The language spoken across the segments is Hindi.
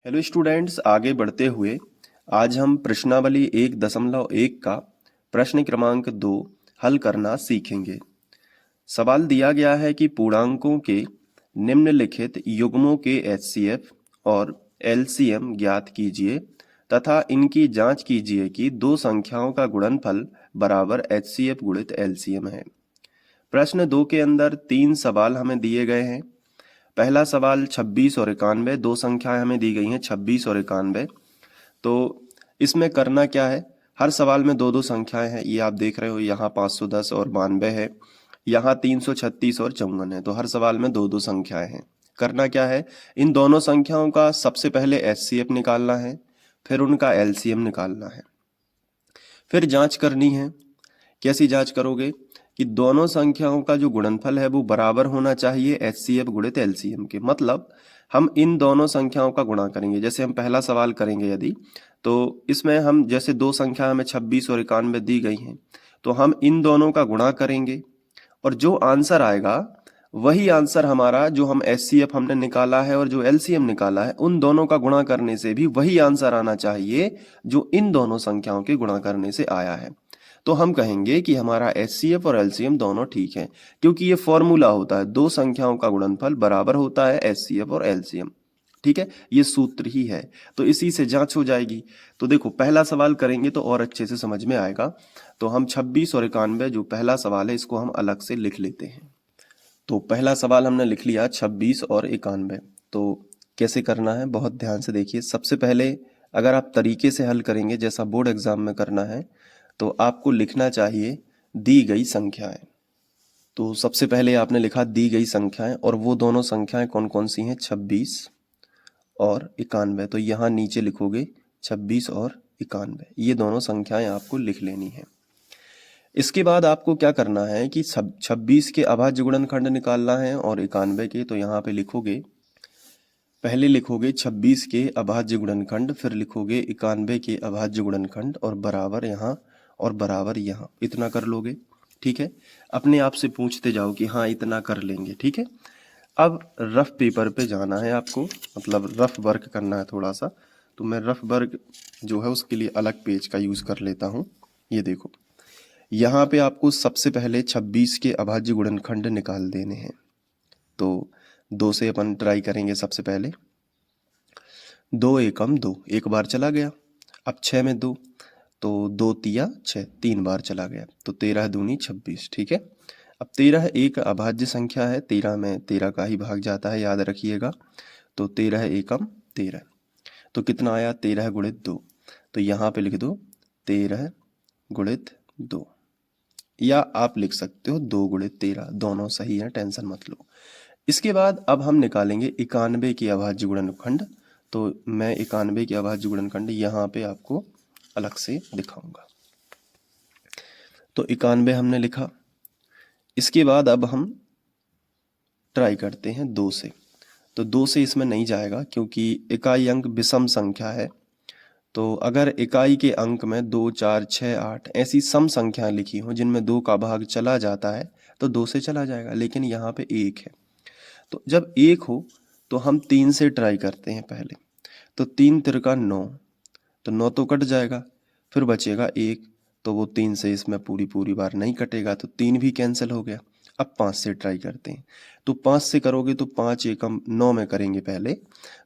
हेलो स्टूडेंट्स, आगे बढ़ते हुए आज हम प्रश्नावली 1.1 का प्रश्न क्रमांक 2 हल करना सीखेंगे। सवाल दिया गया है कि पूर्णांकों के निम्नलिखित युग्मों के एचसीएफ और एलसीएम ज्ञात कीजिए तथा इनकी जांच कीजिए कि दो संख्याओं का गुणनफल बराबर एचसीएफ गुणित एलसीएम है। प्रश्न 2 के अंदर 3 सवाल हमें दिए गए हैं। पहला सवाल 26 और 91, दो संख्याएं हमें दी गई हैं 26 और 91। तो इसमें करना क्या है, हर सवाल में दो दो संख्याएं हैं, ये आप देख रहे हो। यहाँ 510 और 92 है, यहाँ 336 और 54 है। तो हर सवाल में दो दो संख्याएं हैं। करना क्या है, इन दोनों संख्याओं का सबसे पहले एचसीएफ निकालना है, फिर उनका एलसीएम निकालना है, फिर जांच करनी है। कैसी जांच करोगे कि दोनों संख्याओं का जो गुणनफल है वो बराबर होना चाहिए एचसीएफ गुणित एलसीएम के। मतलब हम इन दोनों संख्याओं का गुणा करेंगे। जैसे हम पहला सवाल करेंगे यदि, तो इसमें हम जैसे दो संख्या हमें 26 और 91 दी गई हैं, तो हम इन दोनों का गुणा करेंगे और जो आंसर आएगा वही आंसर हमारा, जो हम एचसीएफ हमने निकाला है और जो एलसीएम निकाला है, उन दोनों का गुणा करने से भी वही आंसर आना चाहिए जो इन दोनों संख्याओं के गुणा करने से आया है। तो हम कहेंगे कि हमारा एचसीएफ और एलसीएम दोनों ठीक है, क्योंकि ये फॉर्मूला होता है, दो संख्याओं का गुणनफल बराबर होता है एचसीएफ और एलसीएम। ठीक है, ये सूत्र ही है। तो इसी से जांच हो जाएगी। तो देखो, पहला सवाल करेंगे तो और अच्छे से समझ में आएगा। तो हम 26 और 91 जो पहला सवाल है, इसको हम अलग से लिख लेते हैं। तो पहला सवाल हमने लिख लिया 26 और 91। तो कैसे करना है, बहुत ध्यान से देखिए। सबसे पहले अगर आप तरीके से हल करेंगे जैसा बोर्ड एग्जाम में करना है, तो आपको लिखना चाहिए दी गई संख्याएं। तो सबसे पहले आपने लिखा दी गई संख्याएं, और वो दोनों संख्याएं कौन कौन सी हैं, 26 और 91। तो यहाँ नीचे लिखोगे 26 और 91, ये दोनों संख्याएं आपको लिख लेनी है। इसके बाद आपको क्या करना है कि 26 के अभाज्य गुणनखंड निकालना है और 91 के। तो यहाँ पे लिखोगे, पहले लिखोगे 26 के अभाज्य गुणनखंड, फिर लिखोगे 91 के अभाज्य गुणनखंड, और बराबर यहाँ और बराबर यहाँ। इतना कर लोगे, ठीक है। अपने आप से पूछते जाओ कि हाँ इतना कर लेंगे, ठीक है। अब रफ पेपर पे जाना है आपको, मतलब रफ वर्क करना है थोड़ा सा। तो मैं रफ वर्क जो है उसके लिए अलग पेज का यूज कर लेता हूँ। ये देखो, यहाँ पे आपको सबसे पहले 26 के अभाज्य गुणनखंड निकाल देने हैं। तो 2 से अपन ट्राई करेंगे सबसे पहले। 2 एकम 2, एक बार चला गया। अब 6 में 2, तो 2 तिया 6, 3 बार चला गया। तो 13 दूनी 26, ठीक है। अब 13 एक अभाज्य संख्या है, 13 में 13 का ही भाग जाता है, याद रखिएगा। तो 13 एकम 13, तो कितना आया, 13 गुणित 2। तो यहाँ पे लिख दो 13 गुणित 2, या आप लिख सकते हो 2 गुणित 13, दोनों सही है, टेंशन मत लो। इसके बाद अब हम निकालेंगे 91 की अभाज्य गुणनखंड। तो मैं 91 की अभाज्य गुणनखंड यहाँ पे आपको अलग से दिखाऊंगा। तो 91 हमने लिखा। इसके बाद अब हम ट्राई करते हैं 2 से। तो 2 से इसमें नहीं जाएगा, क्योंकि इकाई अंक विषम संख्या है। तो अगर इकाई के अंक में 2, 4, 6, 8 ऐसी सम संख्याएं लिखी हो जिनमें 2 का भाग चला जाता है, तो 2 से चला जाएगा। लेकिन यहाँ पे 1 है, तो जब 1 हो तो हम 3 से ट्राई करते हैं पहले। तो 3 तिरका 9, तो 9 तो कट जाएगा, फिर बचेगा 1। तो वो 3 से इसमें पूरी पूरी बार नहीं कटेगा, तो 3 भी कैंसिल हो गया। अब 5 से ट्राई करते हैं। तो 5 से करोगे तो 5 एकम 9 में करेंगे पहले।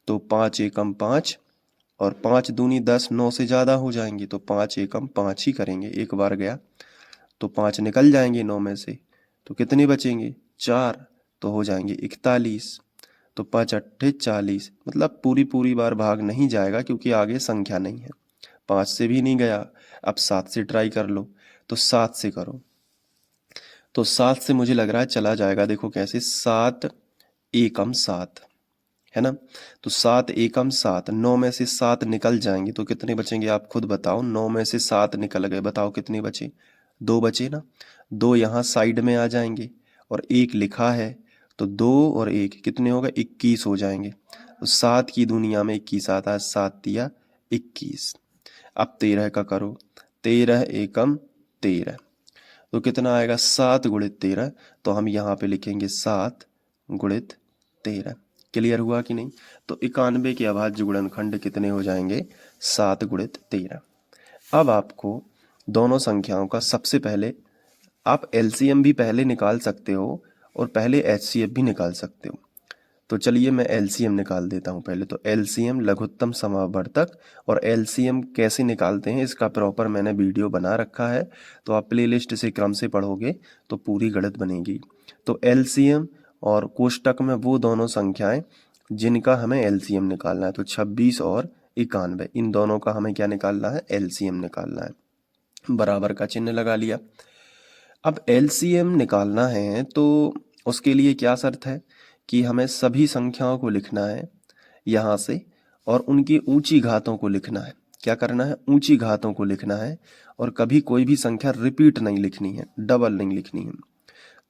तो 5 एकम 5, और 5 दूनी 10, 9 से ज़्यादा हो जाएंगे, तो 5 एकम 5 ही करेंगे। एक बार गया तो 5 निकल जाएंगे 9 में से, तो कितने बचेंगे, 4। तो हो जाएंगे 41। तो 5 अट्ठे 40, मतलब पूरी पूरी बार भाग नहीं जाएगा, क्योंकि आगे संख्या नहीं है। 5 से भी नहीं गया, अब 7 से ट्राई कर लो। तो 7 से करो, तो 7 से मुझे लग रहा है चला जाएगा। देखो कैसे, 7 एकम 7 है ना। तो 7 एकम 7, 9 में से 7 निकल जाएंगे, तो कितने बचेंगे आप खुद बताओ। 9 में से 7 निकल गए, बताओ कितने बचे, 2 बचे ना। 2 यहाँ साइड में आ जाएंगे, और 1 लिखा है, तो 2 और 1 कितने हो गए, 21 हो जाएंगे। तो 7 की दुनिया में 21 आता है, 7 तिया 21। अब 13 का करो, 13 एकम 13, तो कितना आएगा, 7 गुणित 13। तो हम यहाँ पे लिखेंगे 7 गुणित 13। क्लियर हुआ कि नहीं? तो 91 के अभाज्य गुणनखंड कितने हो जाएंगे? 7 गुणित 13। अब आपको दोनों संख्याओं का सबसे पहले आप एलसीएम भी पहले निकाल सकते हो और पहले एचसीएफ भी निकाल सकते हो। तो चलिए मैं एलसीएम निकाल देता हूँ पहले। तो एलसीएम लघुत्तम समावर्तक, और एलसीएम कैसे निकालते हैं इसका प्रॉपर मैंने वीडियो बना रखा है, तो आप प्लेलिस्ट से क्रम से पढ़ोगे तो पूरी गणित बनेगी। तो एलसीएम और कोष्टक में वो दोनों संख्याएं जिनका हमें एलसीएम निकालना है, तो 26 और 91, इन दोनों का हमें क्या निकालना है? एलसीएम निकालना है। बराबर का चिन्ह लगा लिया। अब एलसीएम निकालना है तो उसके लिए क्या शर्त है कि हमें सभी संख्याओं को लिखना है यहाँ से, और उनकी ऊंची घातों को लिखना है। क्या करना है? ऊंची घातों को लिखना है, और कभी कोई भी संख्या रिपीट नहीं लिखनी है, डबल नहीं लिखनी है।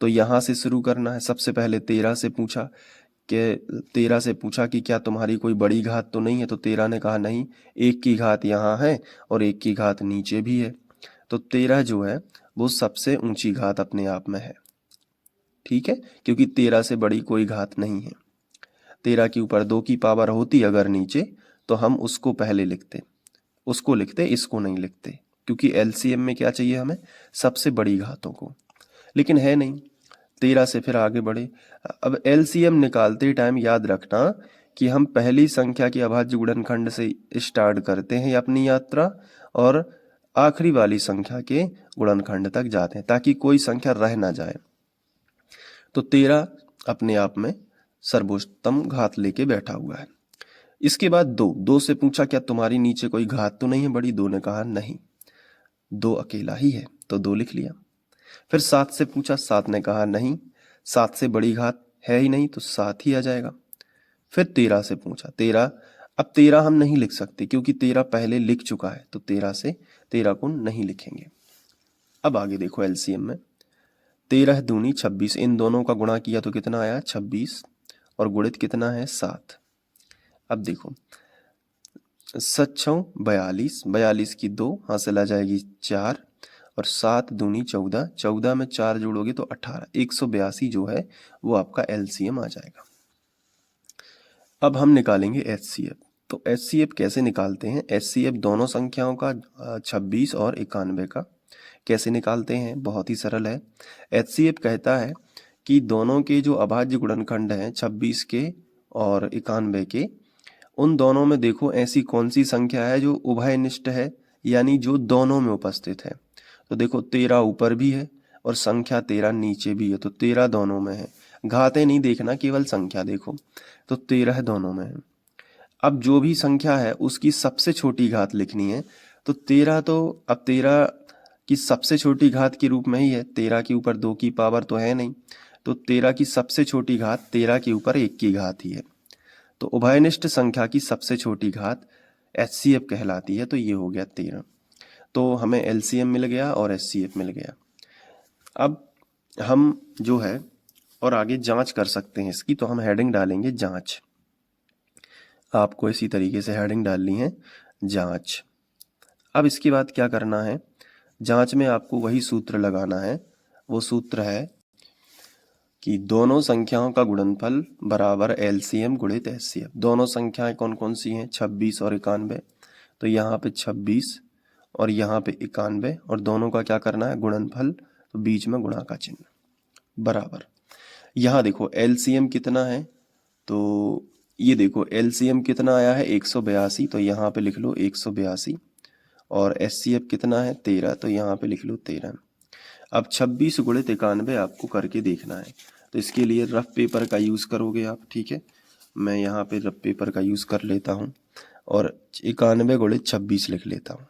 तो यहाँ से शुरू करना है। सबसे पहले 13 से पूछा कि क्या तुम्हारी कोई बड़ी घात तो नहीं है? तो 13 ने कहा नहीं, एक की घात यहाँ है और एक की घात नीचे भी है। तो 13 जो है वो सबसे ऊंची घात अपने आप में है, ठीक है, क्योंकि 13 से बड़ी कोई घात नहीं है। 13 के ऊपर 2 की पावर होती अगर नीचे, तो हम उसको पहले लिखते, इसको नहीं लिखते, क्योंकि एलसीएम में क्या चाहिए हमें? सबसे बड़ी घातों को। लेकिन है नहीं, 13 से फिर आगे बढ़े। अब एलसीएम निकालते टाइम याद रखना कि हम पहली संख्या के अभाज्य गुणनखंड से स्टार्ट करते हैं अपनी यात्रा, और आखिरी वाली संख्या के गुणनखंड तक जाते हैं, ताकि कोई संख्या रह ना जाए। तो 13 अपने आप में सर्वोत्तम घात लेके बैठा हुआ है। इसके बाद 2 से पूछा क्या तुम्हारी नीचे कोई घात तो नहीं है बड़ी? 2 ने कहा नहीं, 2 अकेला ही है, तो 2 लिख लिया। फिर 7 से पूछा, 7 ने कहा नहीं, 7 से बड़ी घात है ही नहीं, तो 7 ही आ जाएगा। फिर 13 से पूछा, 13, अब 13 हम नहीं लिख सकते क्योंकि 13 पहले लिख चुका है, तो 13 से 13 को नहीं लिखेंगे। अब आगे देखो एलसीएम में, 13 दूनी 26, इन दोनों का गुणा किया तो कितना आया? 26, और गुणित कितना है? 7। अब देखो 7 42, 42 की 2 हासिल आ जाएगी 4, और 7 दूनी 14, 14 में 4 जोड़ोगे तो 18, 182 जो है वो आपका एलसीएम आ जाएगा। अब हम निकालेंगे एचसीएफ। तो एचसीएफ कैसे निकालते हैं? एचसीएफ दोनों संख्याओं का 26 और 91 का कैसे निकालते हैं? बहुत ही सरल है। एचसीएफ कहता है कि दोनों के जो अभाज्य गुणनखंड हैं 26 के और 91 के, उन दोनों में देखो ऐसी कौन सी संख्या है जो उभयनिष्ठ है, यानी जो दोनों में उपस्थित है। तो देखो 13 ऊपर भी है और संख्या 13 नीचे भी है, तो 13 दोनों में है। घातें नहीं देखना, केवल संख्या देखो, तो 13 दोनों में है। अब जो भी संख्या है उसकी सबसे छोटी घात लिखनी है, तो 13 तो अब 13 की सबसे छोटी घात के रूप में ही है, 13 के ऊपर 2 की पावर तो है नहीं, तो 13 की सबसे छोटी घात 13 के ऊपर 1 की घात ही है। तो उभयनिष्ठ संख्या की सबसे छोटी घात एचसीएफ कहलाती है, तो ये हो गया 13। तो हमें एलसीएम मिल गया और एचसीएफ मिल गया। अब हम जो है और आगे जांच कर सकते हैं इसकी, तो हम हेडिंग डालेंगे जांच। आपको इसी तरीके से हेडिंग डालनी है जांच। अब इसके बाद क्या करना है? जांच में आपको वही सूत्र लगाना है। वो सूत्र है कि दोनों संख्याओं का गुणनफल बराबर एलसीएम गुणित एचसीएफ। दोनों संख्याएं कौन कौन सी हैं? 26 और 91। तो यहाँ पे 26 और यहाँ पे 91, और दोनों का क्या करना है? गुणनफल, तो बीच में गुणा का चिन्ह बराबर। यहाँ देखो एलसीएम कितना है, तो ये देखो एलसीएम कितना आया है? 182, तो यहाँ पे लिख लो 182, और एचसीएफ कितना है? 13, तो यहाँ पे लिख लो 13। अब 26 गुणित 91 आपको करके देखना है, तो इसके लिए रफ पेपर का यूज़ करोगे आप, ठीक है। मैं यहाँ पे रफ पेपर का यूज़ कर लेता हूँ और 91 गुणित 26 लिख लेता हूँ।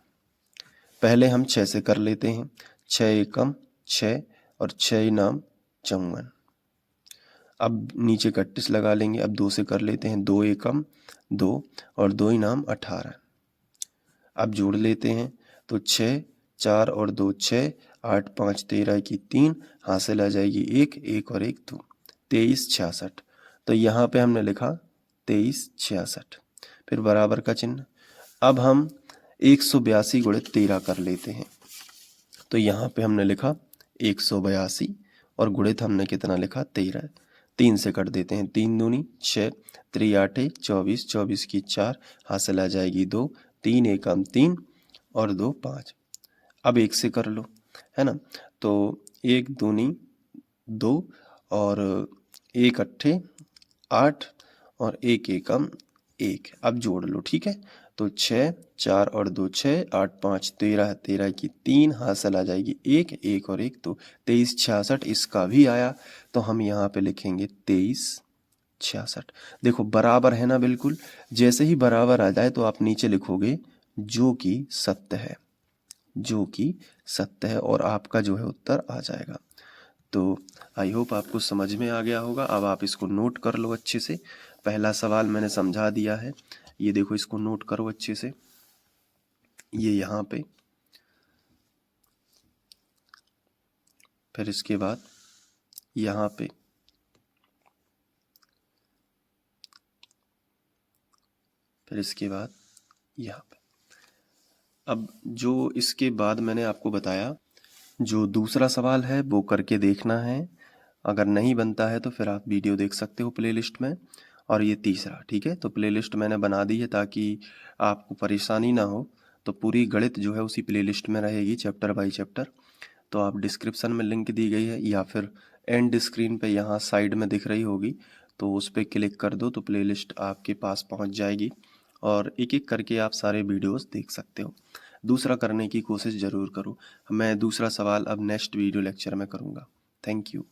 पहले हम 6 से कर लेते हैं, 6 एकम 6 और 6 नाम 54। अब नीचे 31 लगा लेंगे। अब 2 से कर लेते हैं, 2 एकम 2 और 2 नाम 18। अब जोड़ लेते हैं, तो 6 4 और 2 6, 8 5 13 की 3, हासिल आ जाएगी 1, 1 और 1 2, 23 66। तो यहाँ पे हमने लिखा 23 66, फिर बराबर का चिन्ह। अब हम 182 गुणित 13 कर लेते हैं, तो यहाँ पे हमने लिखा 182 और गुणित हमने कितना लिखा? 13। 3 से कट देते हैं। 3 दूनी 6, 3 आठे 24, 24 की 4, हासिल आ जाएगी 2, 3 एकम 3 और 2 5। अब 1 से कर लो, है ना। तो 1 दूनी 2 और 1 अट्ठे 8 और 1 एकम 1। अब जोड़ लो, ठीक है। तो 6, 4 और 2 6, 8 5 13, 13 की 3, हासिल आ जाएगी 1, 1 और 1 2, 23 66। इसका भी आया, तो हम यहाँ पे लिखेंगे 23 66। देखो बराबर है ना, बिल्कुल। जैसे ही बराबर आ जाए तो आप नीचे लिखोगे जो कि सत्य है, जो कि सत्य है, और आपका जो है उत्तर आ जाएगा। तो आई होप आपको समझ में आ गया होगा। अब आप इसको नोट कर लो अच्छे से। पहला सवाल मैंने समझा दिया है, ये देखो, इसको नोट करो अच्छे से। ये यहाँ पे, फिर इसके बाद यहाँ पे, फिर इसके बाद यहाँ पे। अब जो इसके बाद मैंने आपको बताया, जो दूसरा सवाल है वो करके देखना है। अगर नहीं बनता है तो फिर आप वीडियो देख सकते हो प्लेलिस्ट में। और ये तीसरा, ठीक है। तो प्लेलिस्ट मैंने बना दी है ताकि आपको परेशानी ना हो। तो पूरी गणित जो है उसी प्लेलिस्ट में रहेगी, चैप्टर बाय चैप्टर। तो आप डिस्क्रिप्शन में लिंक दी गई है, या फिर एंड स्क्रीन पे यहाँ साइड में दिख रही होगी, तो उस पर क्लिक कर दो तो प्लेलिस्ट आपके पास पहुँच जाएगी, और एक एक करके आप सारे वीडियोस देख सकते हो। दूसरा करने की कोशिश ज़रूर करो। मैं दूसरा सवाल अब नेक्स्ट वीडियो लेक्चर में करूँगा। Thank you.